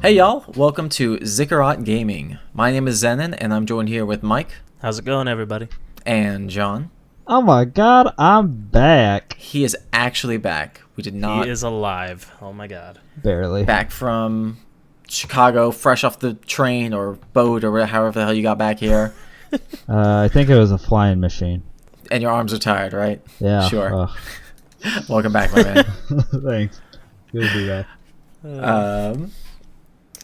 Hey y'all, welcome to Ziggurat Gaming. My name is Zenon, and I'm joined here with Mike. How's it going, everybody? And John. Oh my god, I'm back. He is actually back. We did not... He is alive. Oh my god. Barely. Back from Chicago, fresh off the train or boat or however the hell you got back here. I think it was a flying machine. And your arms are tired, right? Yeah. Sure. Welcome back, my man. Thanks. Good to be back.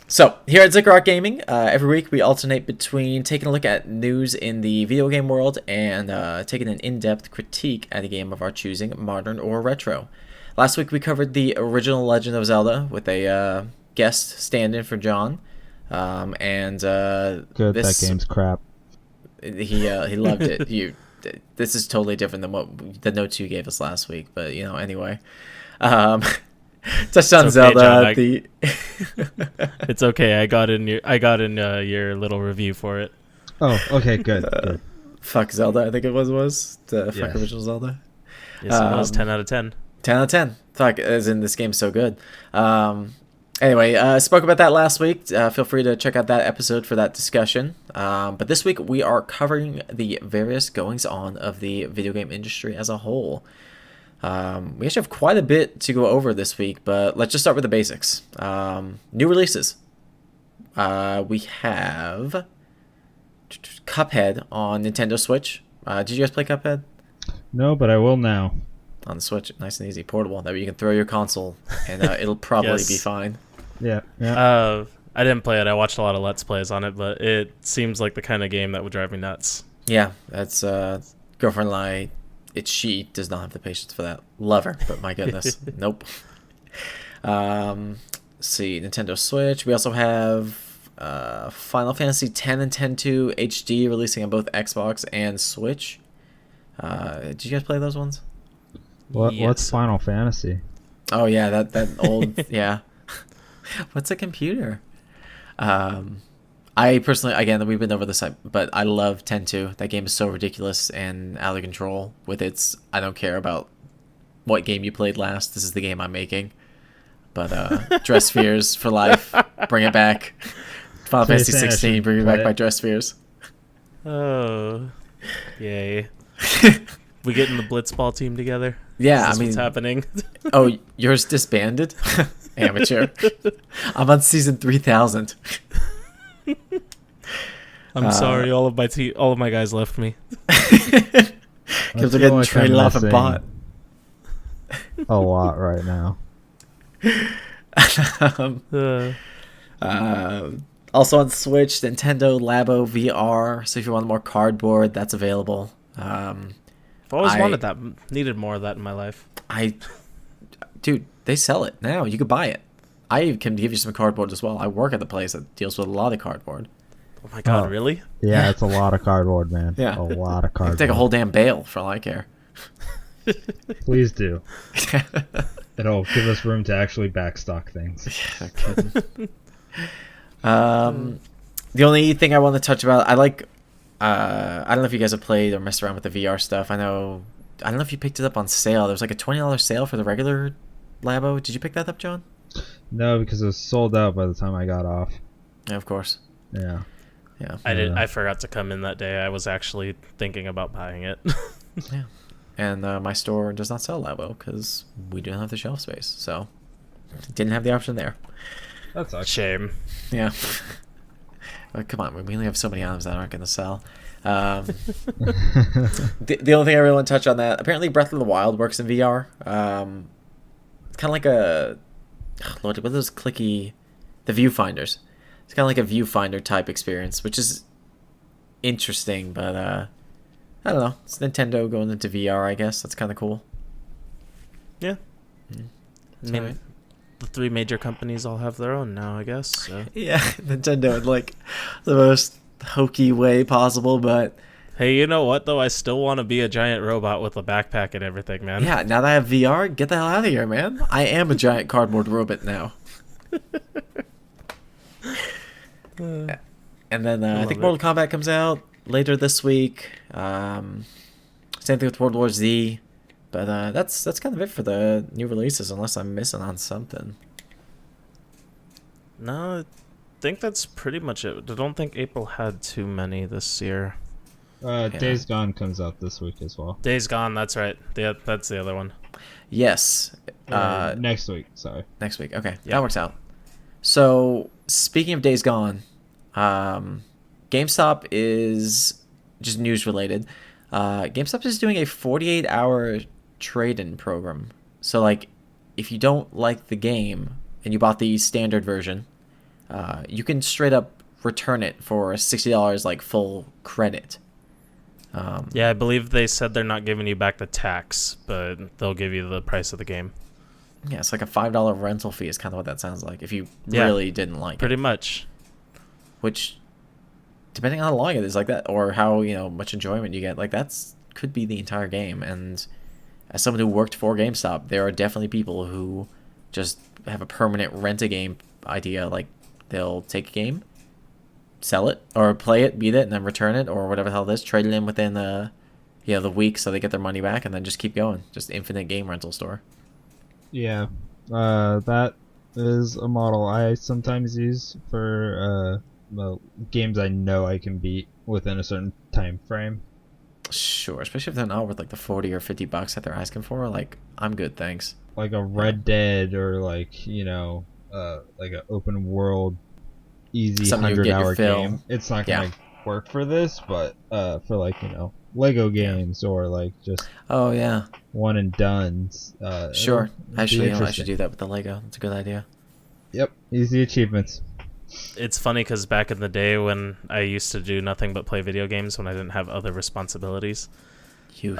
So, here at Ziggurat Gaming, every week we alternate between taking a look at news in the video game world and taking an in-depth critique at a game of our choosing, modern or retro. Last week we covered the original Legend of Zelda with a guest stand-in for John. Good, that game's crap. He loved it. This is totally different than what the notes you gave us last week, but anyway. Touched on Zelda. John, it's okay. I got in your little review for it. Oh, okay, good. Fuck Zelda, I think it was the Yes. fuck original Zelda. Yes, it was 10 out of 10. 10 out of 10. Fuck, as in this game's so good. Anyway, spoke about that last week. Feel free to check out that episode for that discussion. But this week we are covering the various goings on of the video game industry as a whole. We actually have quite a bit to go over this week, but let's just start with the basics. New releases. We have Cuphead on Nintendo Switch. Did you guys play Cuphead? No, but I will now. On the Switch, nice and easy, portable. That way you can throw your console, and it'll probably Yes. be fine. Yeah. I didn't play it. I watched a lot of Let's Plays on it, but it seems like the kind of game that would drive me nuts. Yeah, that's girlfriend lie. She does not have the patience for that. Love her, but my goodness, nope. Let's see, Nintendo Switch. We also have Final Fantasy X and X-2 HD releasing on both Xbox and Switch. Did you guys play those ones? What's Yes. Final Fantasy? Oh yeah, that old yeah. What's a computer? I personally, again, we've been over this, but I love 10-2. That game is so ridiculous and out of control with its, I don't care about what game you played last. This is the game I'm making. But Dress Spheres for life. Bring it back. Final Fantasy 16, bring it back by Dress Spheres. Oh, yay. We getting the Blitzball team together? Yeah, Is this what's happening? Oh, yours disbanded? Amateur. I'm on season 3000. I'm sorry, all of my guys left me. Because they're getting traded off a bot. A lot right now. Also on Switch, Nintendo Labo VR. So if you want more cardboard, that's available. I've always wanted that. Needed more of that in my life. Dude, they sell it now. You could buy it. I can give you some cardboard as well. I work at the place that deals with a lot of cardboard. Oh my god, Oh. really? Yeah, it's a lot of cardboard, man. Yeah. A lot of I can cardboard. take a whole damn bale for all I care. Please do. It'll give us room to actually backstock things. The only thing I want to touch about, I don't know if you guys have played or messed around with the VR stuff. I don't know if you picked it up on sale. There was like a $20 sale for the regular Labo. Did you pick that up, John? No, because it was sold out by the time I got off. Yeah, of course. Yeah. Yeah. I forgot to come in that day. I was actually thinking about buying it. Yeah. And my store does not sell Labo because we don't have the shelf space. So didn't have the option there. That sucks. Shame. Yeah. But come on, we only have so many items that aren't going to sell. The only thing I really want to touch on that, apparently Breath of the Wild works in VR. It's kind of like Lord, what are those clicky, the viewfinders. It's kind of like a viewfinder type experience, which is interesting, but I don't know. It's Nintendo going into VR, I guess. That's kind of cool. Yeah. It's I mean, alright. the three major companies all have their own now, I guess. So. Yeah, Nintendo in like the most hokey way possible, but Hey, you know what, though? I still want to be a giant robot with a backpack and everything, man. yeah, now that I have VR, get the hell out of here, man. I am a giant cardboard robot now. And then I think Mortal Kombat comes out later this week. Same thing with World War Z. But that's kind of it for the new releases, unless I'm missing on something. No, I think that's pretty much it. I don't think April had too many this year. Days Gone comes out this week as well. Days Gone, that's right. Yeah, that's the other one. Yes. Next week, sorry. Next week. Okay, Yeah. that works out. So, speaking of Days Gone, GameStop is just news related. GameStop is doing a 48-hour trade-in program. So, like, if you don't like the game and you bought the standard version, you can straight up return it for $60, like full credit. Yeah, I believe they said they're not giving you back the tax, but they'll give you the price of the game. Yeah, it's like a $5 rental fee is kind of what that sounds like if you Yeah, really didn't like Pretty it. much. Which, depending on how long it is like that, or how much enjoyment you get, like that's could be the entire game. And as someone who worked for GameStop, there are definitely people who just have a permanent rent a game idea. Like they'll take a game, sell it, or play it, beat it, and then return it, or whatever the hell it is, trade it in within the week so they get their money back, and then just keep going. Just infinite game rental store. Yeah, that is a model I sometimes use for games I know I can beat within a certain time frame. Sure, especially if they're not worth like the $40 or $50 that they're asking for. Like, I'm good, thanks. Like a Red Dead or like like an open world easy Something you get your 100-hour fill. game. It's not gonna work for this, but for like Lego games or like just Oh yeah, one and dones. sure. it'll be Actually, I should interesting. do that with the Lego. That's a good idea. Yep, easy achievements. It's funny because back in the day when I used to do nothing but play video games when I didn't have other responsibilities, Youth.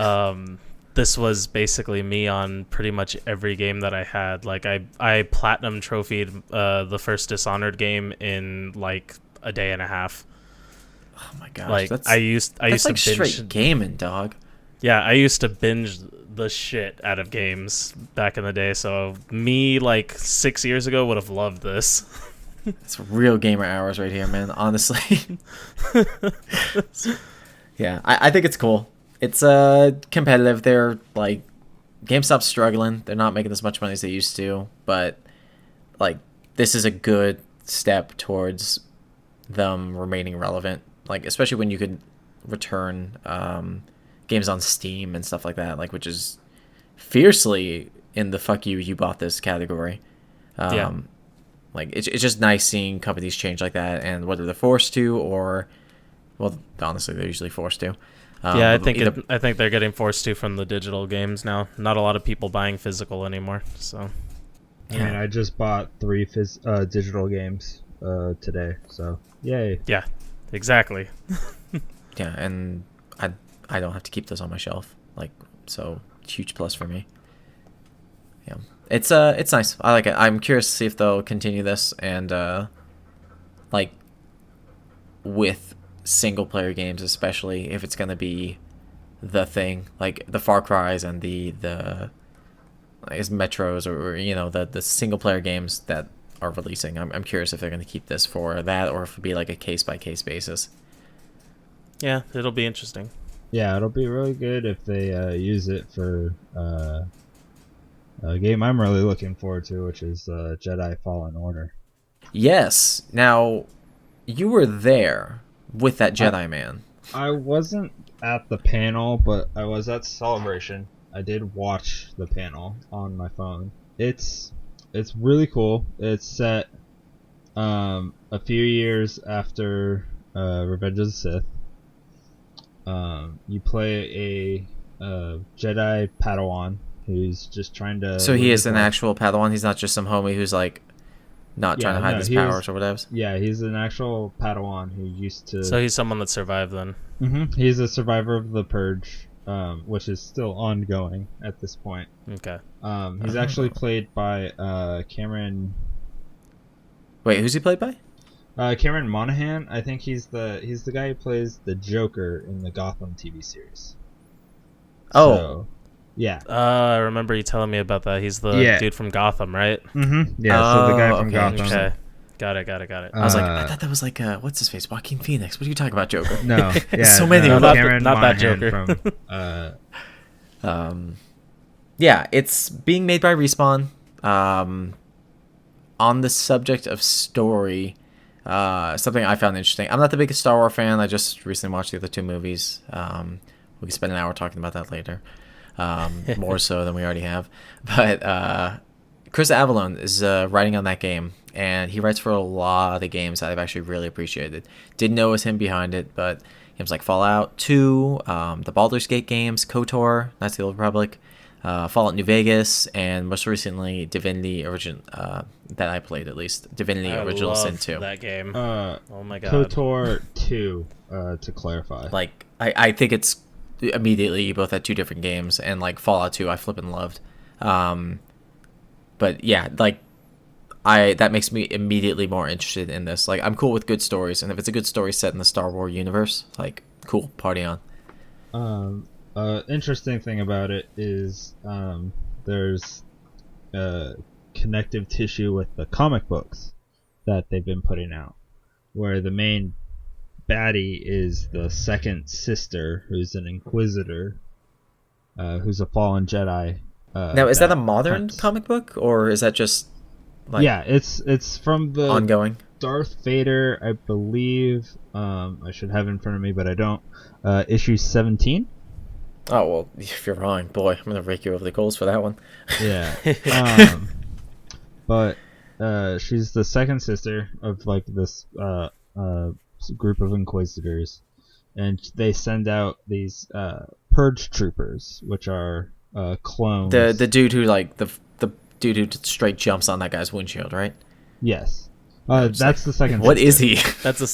this was basically me on pretty much every game that I had. Like I platinum trophied the first Dishonored game in like a day and a half. Oh my gosh, Like that's I used like to binge. straight gaming, dog. Yeah, I used to binge the shit out of games back in the day. So me, like 6 years ago, would have loved this. It's real gamer hours right here, man. Honestly. Yeah, I think it's cool. It's competitive. They're like GameStop's struggling. They're not making as much money as they used to, but like this is a good step towards them remaining relevant. Like especially when you could return games on Steam and stuff like that, like which is fiercely in the fuck you bought this category. Yeah. Like it's just nice seeing companies change like that, and whether they're forced to or, well, honestly, they're usually forced to. Yeah, I think either, I think they're getting forced to from the digital games now. Not a lot of people buying physical anymore. So I mean, I just bought 3 digital games today, so yay. yeah, exactly. yeah, and I don't have to keep those on my shelf. Like so, huge plus for me. Yeah, it's nice. I like it. I'm curious to see if they'll continue this and like with single player games, especially if it's gonna be the thing, like the Far Cries and the I guess Metros or the single player games that are releasing. I'm curious if they're gonna keep this for that or if it'll be like a case by case basis. Yeah, it'll be interesting. Yeah, it'll be really good if they use it for a game I'm really looking forward to, which is Jedi Fallen Order. Yes. Now, you were there with that Jedi man. I wasn't at the panel, but I was at Celebration. I did watch the panel on my phone. It's really cool. It's set a few years after Revenge of the Sith. You play a Jedi Padawan who's just trying to. So he is an actual Padawan. He's not just some homie who's like not trying to hide his powers or whatever. Yeah, he's an actual Padawan who used to. So he's someone that survived then. He's a survivor of the Purge, which is still ongoing at this point. Okay. He's actually played by Cameron. Wait, who's he played by? Cameron Monaghan. I think he's the guy who plays the Joker in the Gotham TV series. Oh. So, yeah. I remember you telling me about that. He's the dude from Gotham, right? Yeah, so the guy from okay, Gotham. Okay. Got it. I was like, I thought that was like what's his face, Joaquin Phoenix. What are you talking about, Joker? No, yeah, so many. no, of them. Cameron not that Monaghan Joker. From, Yeah, it's being made by Respawn. on the subject of story, something I found interesting. I'm not the biggest Star Wars fan. I just recently watched the other two movies. We can spend an hour talking about that later, more so than we already have. But Chris Avellone is writing on that game, and he writes for a lot of games that I've actually really appreciated. Didn't know it was him behind it, but games like Fallout 2, the Baldur's Gate games, KOTOR, Knights of the Old Republic, Fallout New Vegas, and most recently Divinity Original, that I played at least, Divinity Original Sin 2. That game. Oh my god. KOTOR 2, to clarify. Like, I think it's immediately both at two different games, and like Fallout 2 I flippin' loved. But yeah, like that makes me immediately more interested in this. Like, I'm cool with good stories, and if it's a good story set in the Star Wars universe, like, cool, party on. Interesting thing about it is there's connective tissue with the comic books that they've been putting out, where the main baddie is the second sister, who's an Inquisitor, who's a fallen Jedi. Now, is that a modern comic book, or is that just like yeah, it's from the ongoing Darth Vader, I believe. I should have it in front of me, but I don't. Issue 17. Oh, well, if you're wrong, boy, I'm gonna rake you over the coals for that one. Yeah. But she's the second sister of like this group of Inquisitors, and they send out these purge troopers, which are clones. The dude who like the dude who straight jumps on that guy's windshield, right? Yes. That's the second. What sister. is he? That's the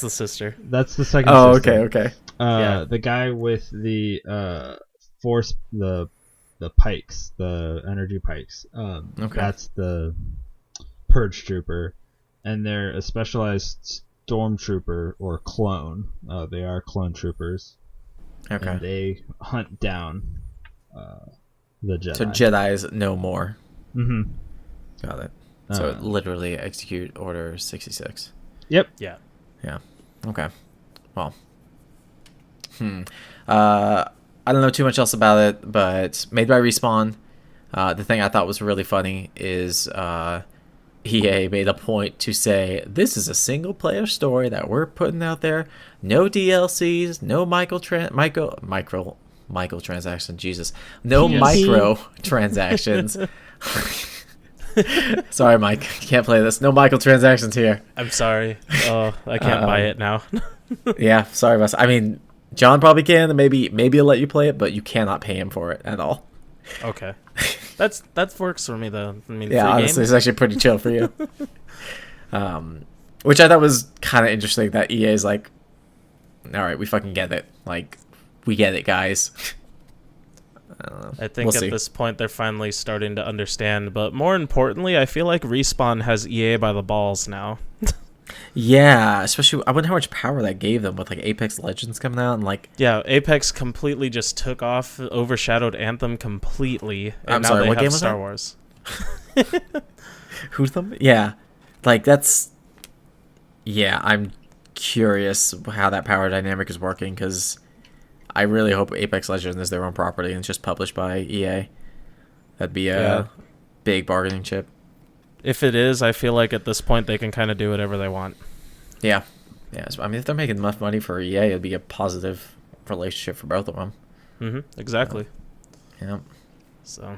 sister. That's the second. Oh, sister. okay. Yeah. The guy with the force, the pikes, the energy pikes. Okay. That's the purge trooper, and they're a specialized stormtrooper or clone. They are clone troopers. Okay. And they hunt down the Jedi. So Jedis no more. Mm-hmm. Got it. So literally execute Order 66. Yep. Yeah. Yeah. Okay. Well. I don't know too much else about it, but made by Respawn. The thing I thought was really funny is EA made a point to say, this is a single player story that we're putting out there. No DLCs, no microtransactions, Jesus. No micro transactions. Sorry, Mike. Can't play this. No microtransactions here. I'm sorry. Oh, I can't buy it now. Yeah, sorry, Russ. I mean, John probably can, and maybe he'll let you play it, but you cannot pay him for it at all. Okay. That works for me though. I mean, yeah, honestly, it's actually pretty chill for you. Which I thought was kind of interesting that EA is like, all right, we fucking get it. Like, we get it, guys. I think at this point they're finally starting to understand, but more importantly, I feel like Respawn has EA by the balls now. Yeah, especially I wonder how much power that gave them with like Apex Legends coming out and like. Yeah, Apex completely just took off, overshadowed Anthem completely, and now they have Star Wars. Who's them? Yeah, like that's. Yeah, I'm curious how that power dynamic is working, because I really hope Apex Legends is their own property and it's just published by EA. That'd be a big bargaining chip. If it is, I feel like at this point they can kind of do whatever they want. Yeah. So, I mean, if they're making enough money for EA, it'd be a positive relationship for both of them. Mm-hmm. Exactly. Yeah. So,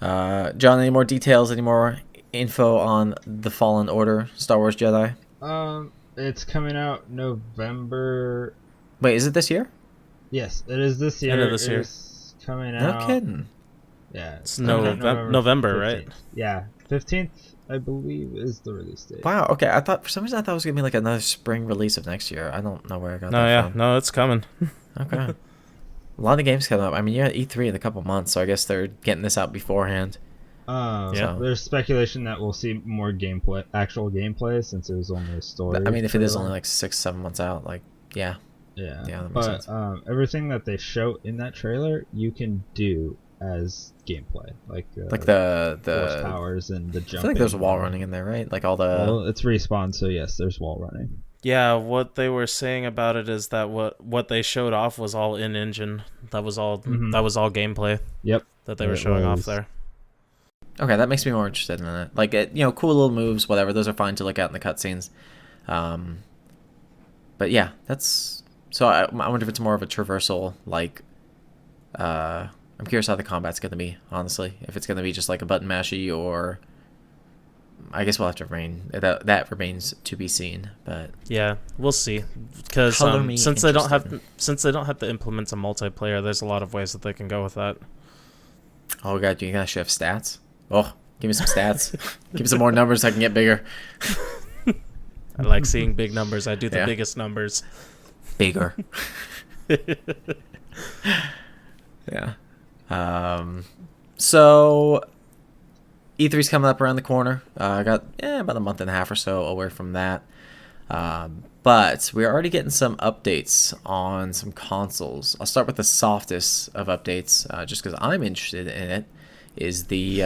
John, any more details? Any more info on the Fallen Order Star Wars Jedi? It's coming out November. Wait, is it this year? Yes, it is this year. End of this year. It's coming out. No kidding. Yeah. It's November, 15th. right? Yeah. 15th, I believe, is the release date. Wow, okay. For some reason I thought it was going to be like another spring release of next year. I don't know where I got No, that yeah. from. No, it's coming. Okay. A lot of games coming up. I mean, you had E3 in a couple months, so I guess they're getting this out beforehand. Yeah. There's speculation that we'll see more gameplay, actual gameplay, since it was only a story. I mean, if it is only like 6-7 months out, like, yeah. Yeah, that makes sense. Everything that they show in that trailer, you can do as gameplay, like the force powers and the jumping. I feel like there's wall running in there, right? Like all the. Well, it's Respawn, so yes, there's wall running. Yeah, what they were saying about it is that what they showed off was all in engine. That was all. That was all gameplay. Yep. That they were showing off there. Okay, that makes me more interested in it. Like, cool little moves, whatever. Those are fine to look at in the cutscenes. But yeah, that's... So I wonder if it's more of a traversal, like... I'm curious how the combat's going to be, honestly. If it's going to be just like a button mashy, or... I guess we'll have to that remains to be seen, but... Yeah, we'll see. Because since they don't have to implement a multiplayer, there's a lot of ways that they can go with that. Oh god, you actually have stats? Oh, give me some stats. Give me some more numbers so I can get bigger. I like seeing big numbers. I do the biggest numbers. Bigger. Yeah. So E3's coming up around the corner. I got about a month and a half or so away from that. But we're already getting some updates on some consoles. I'll start with the softest of updates, just because I'm interested in it, is the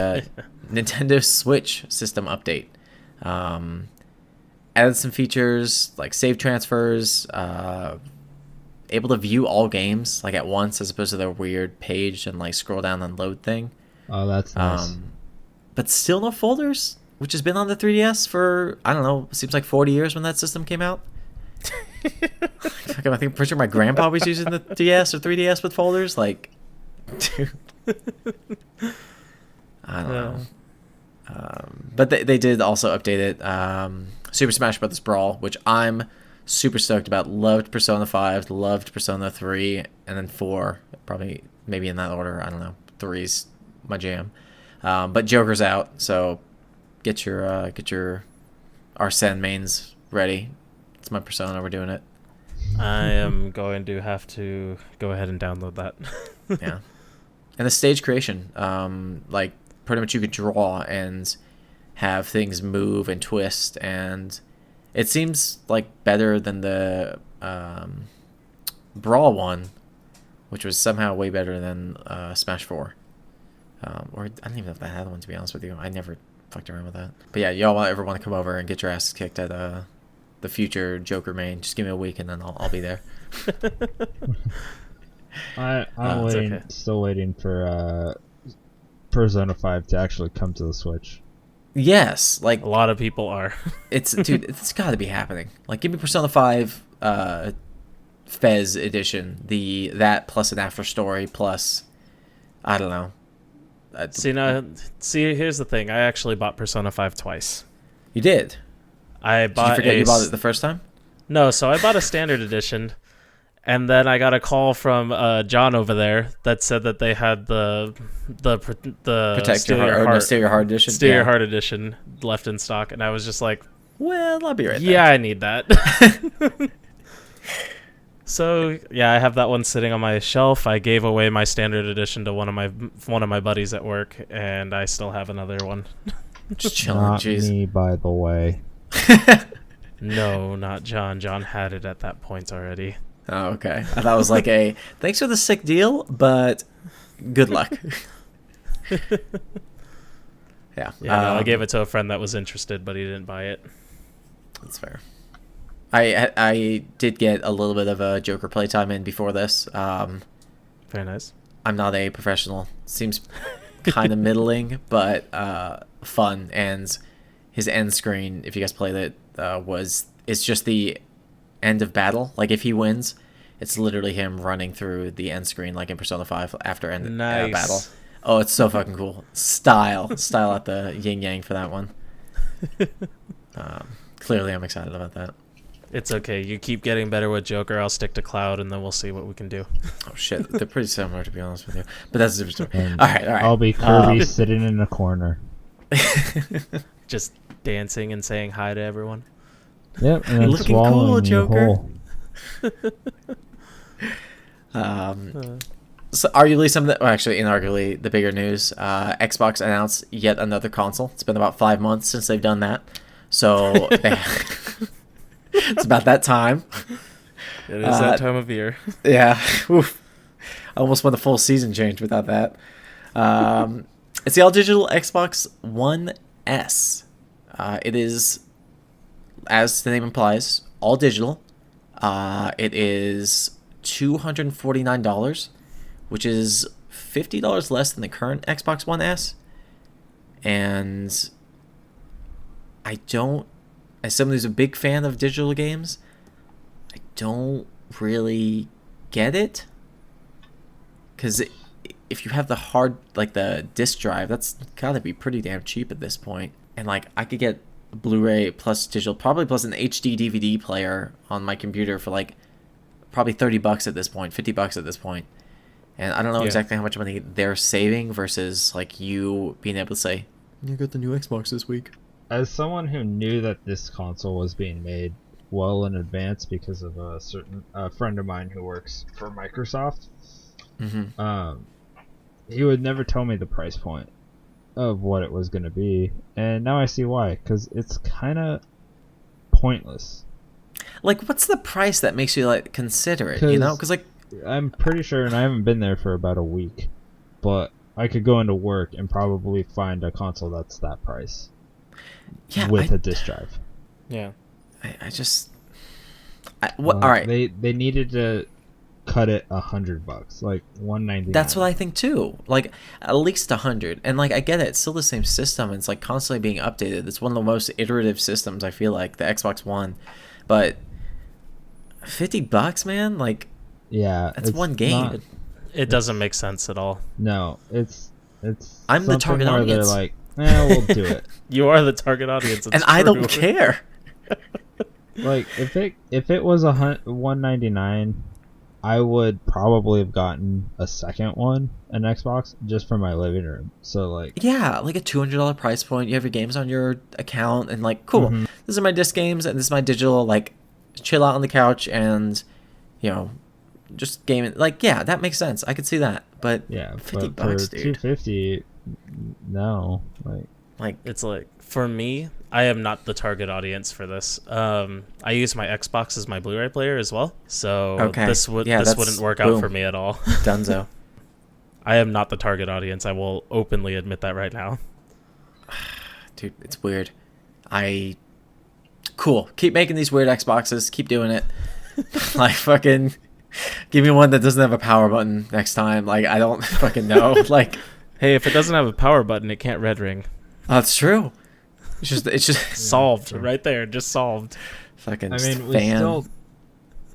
Nintendo Switch system update. Added some features like save transfers, able to view all games like at once as opposed to their weird page and like scroll down and load thing. Oh, that's nice. But still no folders, which has been on the 3DS for, I don't know, it seems like 40 years when that system came out. I'm pretty sure my grandpa was using the DS or 3DS with folders. Like, dude. I don't know. But they did also update it. Super Smash Bros. Brawl, which I'm super stoked about. Loved Persona 5, loved Persona 3, and then 4. Probably, maybe in that order. I don't know. 3's my jam. But Joker's out, so get your Arsene mains ready. It's my Persona. We're doing it. I am going to have to go ahead and download that. Yeah. And the stage creation, like pretty much you could draw and have things move and twist, and it seems like better than the Brawl one, which was somehow way better than Smash 4. Or I don't even know if that had one, to be honest with you. I never fucked around with that. But yeah, y'all ever want to come over and get your asses kicked at the future Joker main, just give me a week and then I'll be there. I'm waiting, okay. Still waiting for Persona 5 to actually come to the Switch. Yes, like a lot of people are. Dude, it's got to be happening. Like, give me Persona 5 Fez edition, that plus an after story plus, I don't know. See, here's the thing. I actually bought Persona 5 twice. You did? Did you forget you bought it the first time? No, so I bought a standard edition, and then I got a call from John over there that said that they had the Protect Steal Your Heart edition. Steal Your Heart edition left in stock, and I was just like, well, I'll be right there. Yeah, I need that. So yeah, I have that one sitting on my shelf. I gave away my standard edition to one of my buddies at work, and I still have another one. Just chilling. Not Jeez. me, by the way. No, not John. John had it at that point already. Oh, okay. I thought it was like a thanks for the sick deal, but good luck. Yeah. No, I gave it to a friend that was interested, but he didn't buy it. That's fair. I did get a little bit of a Joker playtime in before this. Very nice. I'm not a professional. Seems kind of middling, but fun. And his end screen, if you guys played it, it's just the end of battle. Like, if he wins, it's literally him running through the end screen, like in Persona 5 after end battle. Oh, it's so fucking cool. Style at the yin yang for that one. Clearly, I'm excited about that. It's okay. You keep getting better with Joker. I'll stick to Cloud, and then we'll see what we can do. Oh, shit. They're pretty similar, to be honest with you. But that's a different story. And all right. I'll be Kirby sitting in a corner. Just dancing and saying hi to everyone. Yep, and looking cool, Joker. So arguably inarguably the bigger news, Xbox announced yet another console. It's been about 5 months since they've done that. So it's about that time. It is that time of year. Yeah. Oof. I almost went a full season change without that. It's the all-digital Xbox One S. It is, as the name implies, all digital. It is $249, which is $50 less than the current Xbox One S. And I don't, as someone who's a big fan of digital games, I don't really get it. Because if you have the hard, like the disc drive, that's gotta be pretty damn cheap at this point. And like I could get Blu-ray plus digital, probably plus an HD DVD player on my computer for like probably $30 at this point, $50 at this point. And I don't know exactly how much money they're saving versus like you being able to say, you got the new Xbox this week. As someone who knew that this console was being made well in advance because of a certain friend of mine who works for Microsoft, he would never tell me the price point of what it was going to be, and now I see why, because it's kind of pointless. Like, what's the price that makes you like consider it? You know, because like I'm pretty sure, and I haven't been there for about a week, but I could go into work and probably find a console that's that price. Yeah, with a disc drive. Yeah, I just all right. They needed to cut it $100, like $199. That's what I think too. Like at least 100. And like I get it, it's still the same system. It's like constantly being updated. It's one of the most iterative systems I feel like, the Xbox One. But $50, man, like that's one game. It doesn't make sense at all. No, it's. I'm the target audience. They're like, we'll do it. You are the target audience, and I don't care. Like if it was $199, I would probably have gotten a second one, an Xbox, just for my living room. So like, yeah, like a $200 price point. You have your games on your account, and like, cool. This is my disc games, and this is my digital. Like, chill out on the couch, and you know, just game it. Like, yeah, that makes sense. I could see that. But yeah, $50, for dude. $250, no, like it's like, for me, I am not the target audience for this. I use my Xbox as my Blu-ray player as well, so this wouldn't work out for me at all. Dunzo. I am not the target audience. I will openly admit that right now. Dude, it's weird. Cool. Keep making these weird Xboxes. Keep doing it. Like, fucking give me one that doesn't have a power button next time. Like, I don't fucking know. Like, hey, if it doesn't have a power button, it can't red ring. That's true. It's just solved right there. Just solved. Fucking I mean, we still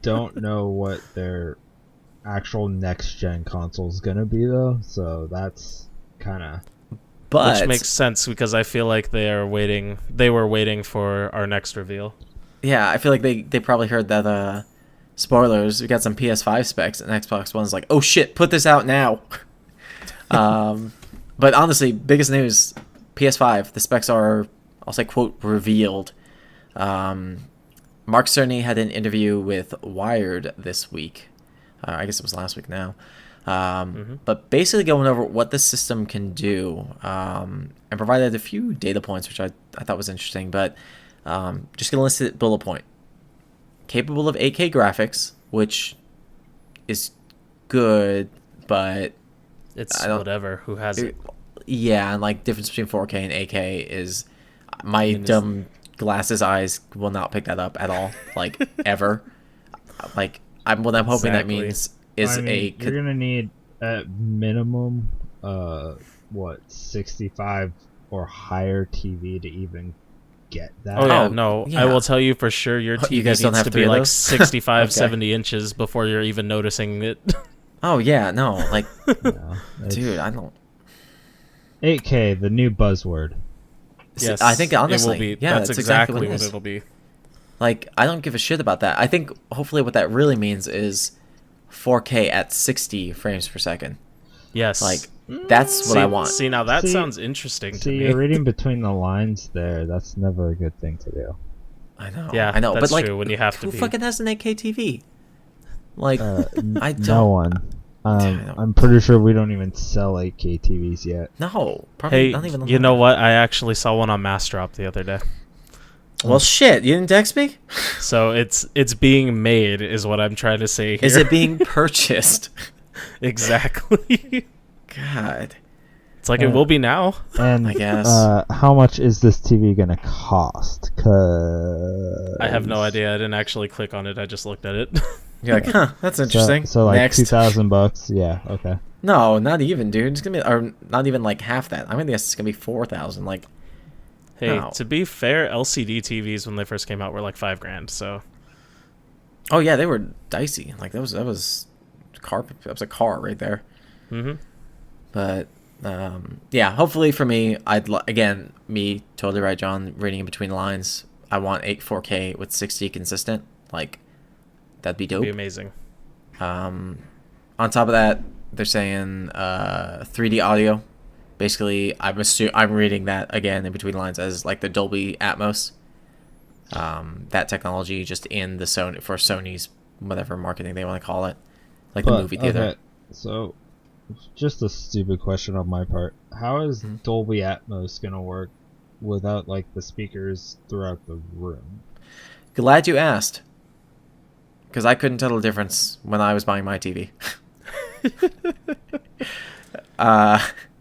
don't know what their actual next gen console is gonna be though, so that's kind of. Which makes sense because I feel like they were waiting for our next reveal. Yeah, I feel like they probably heard that spoilers, we got some PS5 specs, and Xbox One's like, oh shit, put this out now. But honestly, biggest news, PS5, the specs are, I'll say, quote, revealed. Mark Cerny had an interview with Wired this week. I guess it was last week now. But basically going over what the system can do, and provided a few data points, which I thought was interesting. But just going to list it bullet point. Capable of 8K graphics, which is good, but it's whatever. Who has it? Yeah, and like difference between 4K and 8K is my dumb glasses eyes will not pick that up at all, like ever. Like what I'm hoping that means is you're gonna need at minimum 65 or higher TV to even get that. I will tell you for sure your TV needs to be like 65 okay. 70 inches before you're even noticing it. Oh yeah, no, like dude, I don't. 8K, the new buzzword. Yes, I think honestly, it will be. Yeah, that's exactly what it'll be. Like, I don't give a shit about that. I think hopefully what that really means is 4K at 60 frames per second. Yes. Like, that's what I want. See, now that sounds interesting to me. You're reading betwin the lines there. That's never a good thing to do. I know. Yeah, I know. That's but like, true when you have to who fucking has an 8K TV? Like, I don't. No one. I'm pretty sure we don't even sell 8K TVs yet. No, probably not even. You know what? I actually saw one on Mass Drop the other day. Well, shit, you didn't text me? So it's being made, is what I'm trying to say here. Is it being purchased? Exactly. God. It's like it will be now. And I guess. How much is this TV gonna cost? I have no idea. I didn't actually click on it. I just looked at it. You're like, huh, that's interesting. So like Next. $2,000. Yeah, okay. No, not even, dude. It's gonna be, or not even like half that. I'm gonna guess it's gonna be 4,000. Like, Hey, no. to be fair, LCD TVs when they first came out were like $5,000. So Oh yeah, they were dicey. Like that was car. That was a car right there. hmm But yeah, hopefully for me, again, me totally right, John. Reading in between the lines, I want 4K with 60 consistent. Like, that'd be it'd be dope. amazing. On top of that, they're saying 3D audio. Basically, I'm reading that again in between the lines as like the Dolby Atmos. That technology just in the Sony's whatever marketing they want to call it, like the movie theater. Okay, so just a stupid question on my part. How is Dolby Atmos gonna work without like the speakers throughout the room? Glad you asked, because I couldn't tell the difference when I was buying my TV.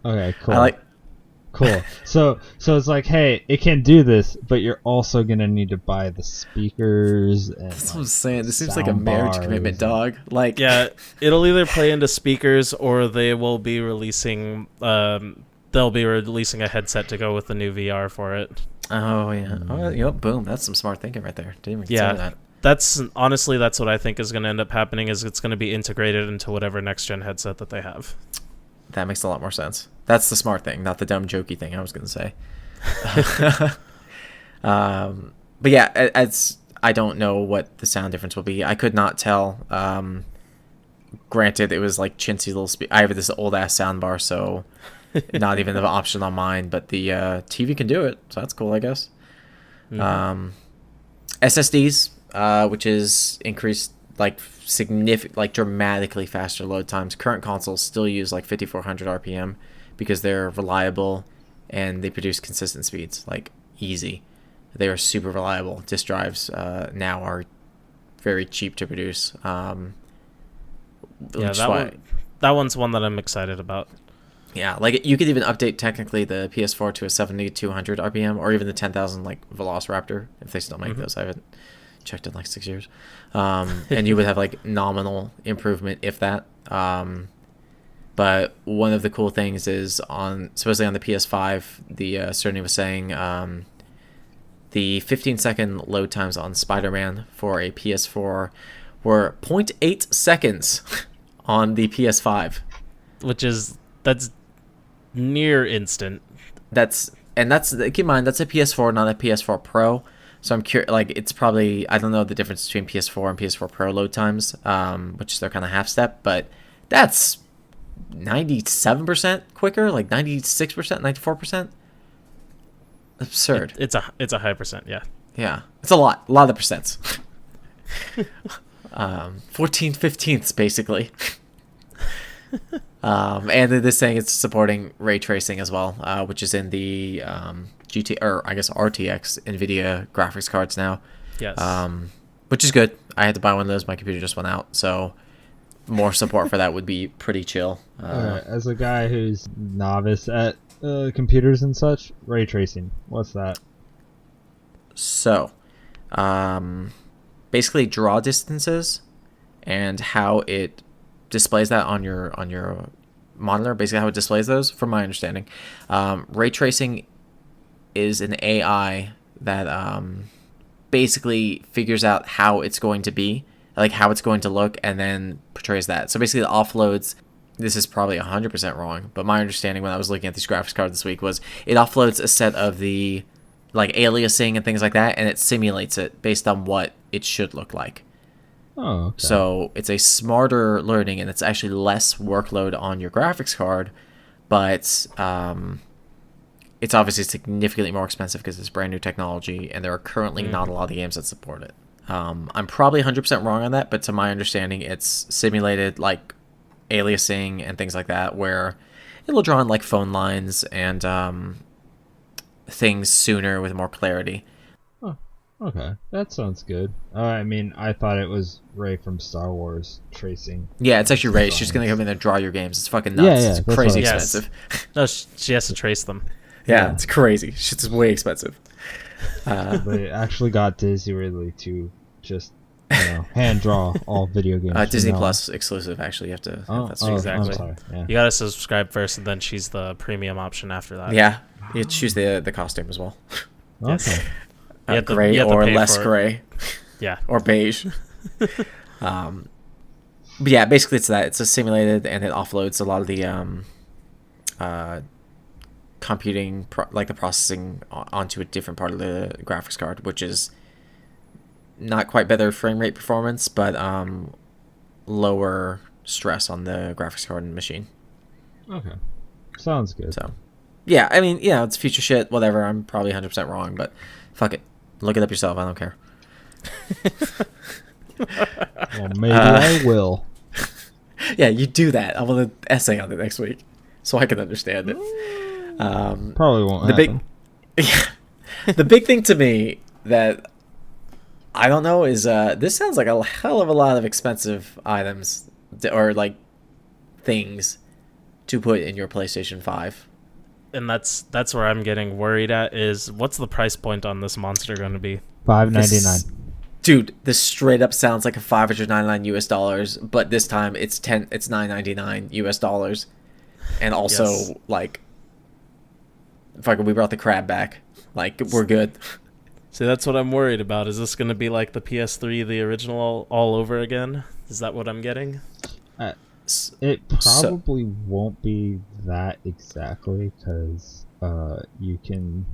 Okay, cool. I like. Cool. So it's like, hey, it can do this, but you're also gonna need to buy the speakers. And, That's like, what I'm saying. This seems like a sound marriage bars commitment, and- dog. Like, Yeah, it'll either play into speakers or they will be releasing. They'll be releasing a headset to go with the new VR for it. oh yeah, oh, boom. That's some smart thinking right there. Didn't even Yeah. consider that. That's honestly that's what I think is going to end up happening. Is it's going to be integrated into whatever next gen headset that they have. That makes a lot more sense. That's the smart thing, not the dumb jokey thing I was gonna say. But yeah, as I don't know what the sound difference will be. I could not tell. Granted, it was like chintzy little. I have this old ass sound bar, so not even an option on mine. But the TV can do it, so that's cool, I guess. Mhm. SSDs, which is increased like significant, like dramatically faster load times. Current consoles still use like 5400 RPM because they're reliable and they produce consistent speeds, like easy. They are super reliable. Disk drives now are very cheap to produce. Yeah, Which is why, that one's one that I'm excited about. yeah, like you could even update technically the PS4 to a 7200 RPM or even the 10,000 like Velociraptor if they still make those. I haven't checked in like 6 years. And you would have like nominal improvement if that. But one of the cool things is supposedly on the PS5, the Sony was saying the 15-second load times on Spider-Man for a PS4 were 0.8 seconds on the PS5. That's near instant. That's keep in mind that's a PS4, not a PS4 Pro. So I'm curious, like it's probably, I don't know the difference between PS4 and PS4 Pro load times, which they're kind of half step, but that's 97% quicker, like 96%, 94%. Absurd. It's a high percent. Yeah. Yeah, it's a lot of percents. 14/15ths basically. And they're saying it's supporting ray tracing as well, which is in the or I guess RTX NVIDIA graphics cards now. Yes. Which is good. I had to buy one of those. My computer just went out, so more support for that would be pretty chill. As a guy who's novice at computers and such, ray tracing, what's that? So, basically draw distances and how it displays that on your monitor. Basically, how it displays those, from my understanding, ray tracing is an AI that basically figures out how it's going to be, like how it's going to look, and then portrays that. So basically, it offloads. This is probably 100% wrong, but my understanding when I was looking at these graphics cards this week was it offloads a set of the like aliasing and things like that, and it simulates it based on what it should look like. Oh, okay. So it's a smarter learning, and it's actually less workload on your graphics card, but it's obviously significantly more expensive because it's brand new technology, and there are currently not a lot of games that support it. I'm probably 100% wrong on that, but to my understanding, it's simulated like aliasing and things like that, where it'll draw in like phone lines and things sooner with more clarity. Okay, that sounds good. I mean, I thought it was Ray from Star Wars tracing. Yeah, it's actually Ray. She's gonna come in and draw your games. It's fucking nuts. Yeah, It's that's crazy what I- expensive. No, she has to trace them. Yeah, it's crazy. Shit's way expensive. They actually got Daisy Ridley to just hand draw all video games. Disney Plus exclusive. Actually, you have to. Oh, have that stream. Exactly. I'm sorry. Yeah. You gotta subscribe first, and then she's the premium option after that. Yeah, you choose the costume as well. Yes. Okay. You have to- gray you have to or pay less for it. gray Yeah. or beige. But yeah, basically it's that. It's a simulated, and it offloads a lot of the computing, the processing onto a different part of the graphics card, which is not quite better frame rate performance, but lower stress on the graphics card and machine. Okay. Sounds good. So, yeah, I mean, it's future shit, whatever. I'm probably 100% wrong, but fuck it. Look it up yourself. I don't care. Well, maybe I will. Yeah, you do that. I want an essay on it next week, so I can understand it. Probably won't the happen. the big thing to me that I don't know is this sounds like a hell of a lot of expensive items or like things to put in your PlayStation 5. And that's where I'm getting worried at is what's the price point on this monster going to be? $5.99. Dude, this straight up sounds like a $599 US, but this time it's $9.99 US, and also Yes. like, fucking, we brought the crab back. Like, we're good. See, that's what I'm worried about. Is this going to be like the PS3, the original, all over again? Is that what I'm getting? It probably won't be that exactly because you can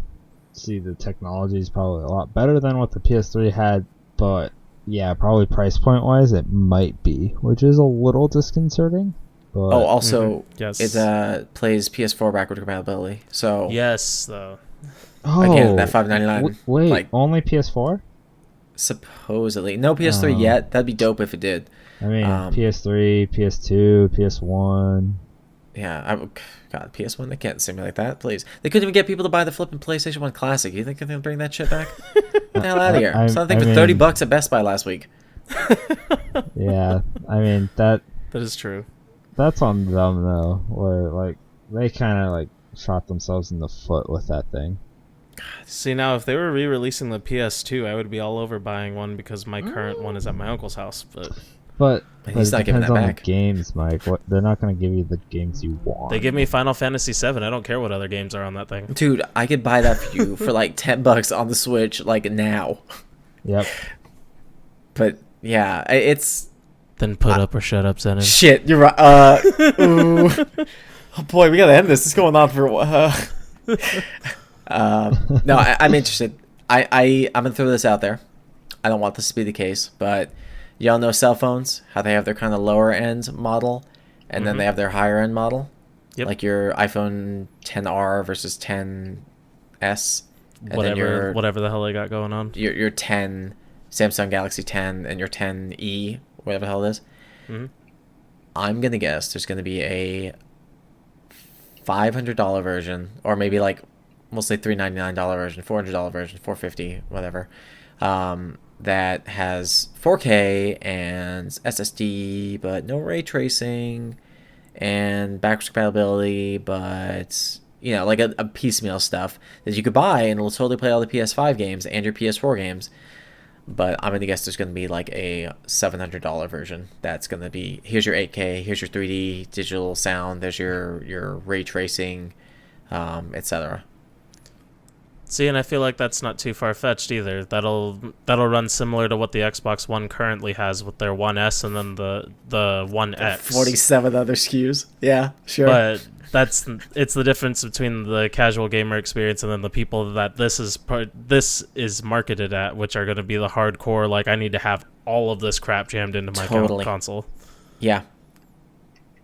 see the technology is probably a lot better than what the PS3 had, but yeah, probably price point wise it might be, which is a little disconcerting. But Also, Yes. it plays PS4 backward compatibility. So Yes, though. again, that $5.99. Wait, like, only PS4? supposedly, no PS3 yet. That'd be dope if it did. I mean, PS3, PS2, PS1. Yeah, God, PS1, they can't simulate that, please. They couldn't even get people to buy the flipping PlayStation 1 Classic. You think they're going to bring that shit back? Get the hell out of here. I saw that thing for $30 at Best Buy last week. Yeah, I mean, That is true. that's on them, though, where, like, they kind of, like, shot themselves in the foot with that thing. See, now, if they were re-releasing the PS2, I would be all over buying one because my current one is at my uncle's house, But He's it not giving depends that on back. the games, Mike. They're not going to give you the games you want. they give me Final Fantasy VII. I don't care what other games are on that thing. Dude, I could buy that for you for like $10 on the Switch, like now. Yep. But yeah, it's Then put up or shut up, Zenon. shit. You're right. Ooh. Oh boy, we gotta end this. It's going on for a while. No, I'm interested. I'm gonna throw this out there. I don't want this to be the case, but y'all know cell phones, how they have their kind of lower end model, and then they have their higher end model. Yep. Like your iPhone 10R versus 10S, and then Whatever the hell they got going on. your 10 Samsung Galaxy 10 and your 10e, whatever the hell it is. Mhm. I'm gonna guess there's gonna be a $500 version, or maybe like we'll say $399 version, $400 version, $450, whatever. That has 4K and SSD, but no ray tracing, and backwards compatibility, but like a piecemeal stuff that you could buy and it'll totally play all the PS5 games and your PS4 games. But I'm gonna guess there's gonna be like a $700 version that's gonna be, here's your 8K, here's your 3D digital sound, there's your ray tracing, etc. See, and I feel like that's not too far-fetched either. That'll run similar to what the Xbox One currently has with their One S and then the One X. 47 other SKUs. Yeah, sure. But it's the difference between the casual gamer experience and then the people that this is marketed at, which are going to be the hardcore. Like, I need to have all of this crap jammed into my console. Yeah.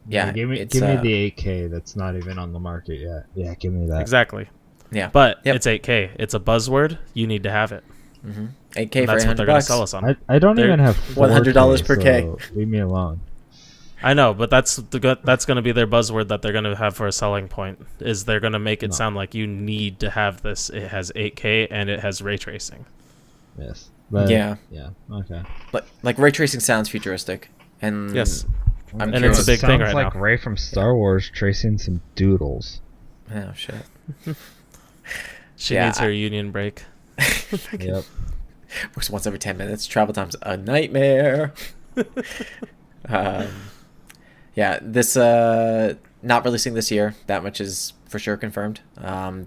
Yeah. Give me the 8K that's not even on the market yet. Yeah, give me that. Exactly. Yeah. But it's 8K. It's a buzzword. You need to have it. 8K for That's what they're going to $800. sell us on. I don't even have 4K, $100 per K. so leave me alone. I know, but that's going to be their buzzword that they're going to have for a selling point. Is they're going to make it sound like you need to have this. It has 8K and it has ray tracing. Yes. Yeah. Yeah. Okay. But like ray tracing sounds futuristic, and Yes. I'm And curious. it's a big thing right Sounds like now. Ray from Star Wars tracing some doodles. Oh shit. She Yeah, needs her union break. Yep. Works once every 10 minutes. Travel time's a nightmare. Yeah, this not releasing this year. That much is for sure confirmed. I'm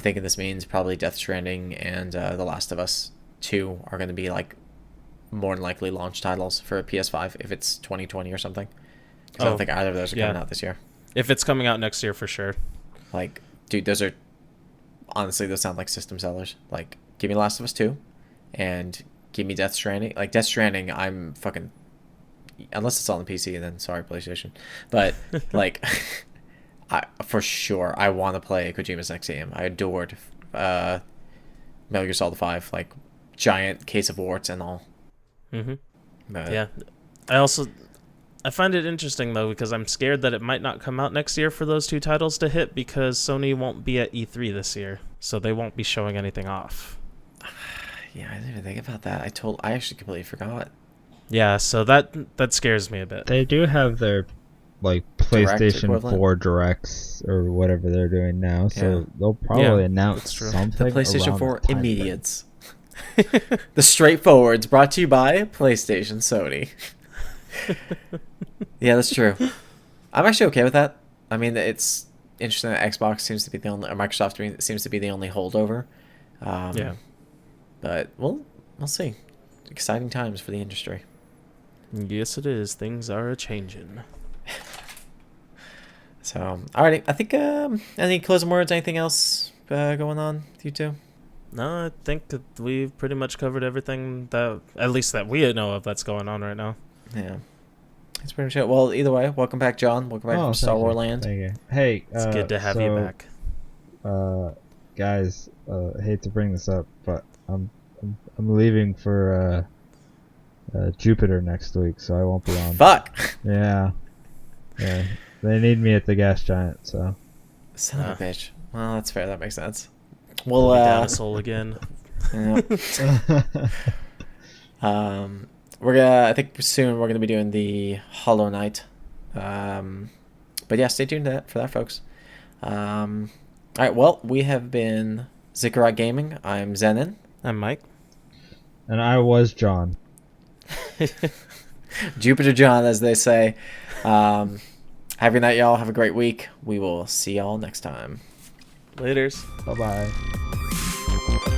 thinking this means probably Death Stranding and The Last of Us 2 are going to be like more than likely launch titles for PS5 if it's 2020 or something. Because I don't think either of those are coming out this year. If it's coming out next year, for sure. Like, dude, those sound like system sellers. Like, give me Last of Us 2 and give me Death Stranding. Like, Death Stranding, I'm fucking... Unless it's on the PC, then sorry, PlayStation. But, like, for sure, I want to play Kojima's next game. I adored Metal Gear Solid 5. Like, giant case of warts and all. Mm-hmm. Yeah. I find it interesting, though, because I'm scared that it might not come out next year for those two titles to hit because Sony won't be at E3 this year, so they won't be showing anything off. Yeah, I didn't even think about that. I actually completely forgot. Yeah, so that scares me a bit. They do have their like PlayStation 4 Directs or whatever they're doing now, so they'll probably announce something. The PlayStation 4 Immediates. The Straightforwards, brought to you by PlayStation Sony. Yeah, that's true. I'm actually okay with that. I mean, it's interesting that Xbox seems to be the only, or Microsoft seems to be the only holdover. Yeah. But we'll see. Exciting times for the industry. Yes, it is. Things are a-changing. So, alrighty. I think, any closing words, anything else going on with you two? No, I think that we've pretty much covered everything that, at least that we know of, that's going on right now. Yeah. That's pretty much it. Well, either way, welcome back, John. Welcome back from Star Wars Land. Thank you. Hey, it's good to have you back. Guys, I hate to bring this up, but I'm leaving for Jupiter next week, so I won't be on. Fuck. Yeah. They need me at the gas giant, so. Son of a bitch. Well, that's fair. That makes sense. We'll down a soul again. Yeah. I think soon we're gonna be doing the Hollow Knight. But yeah, stay tuned for that, folks. All right. Well, we have been Ziggurat Gaming. I'm Zenon. I'm Mike. And I was John. Jupiter John, as they say. Have a good night, y'all. Have a great week. We will see y'all next time. Laters. Bye-bye.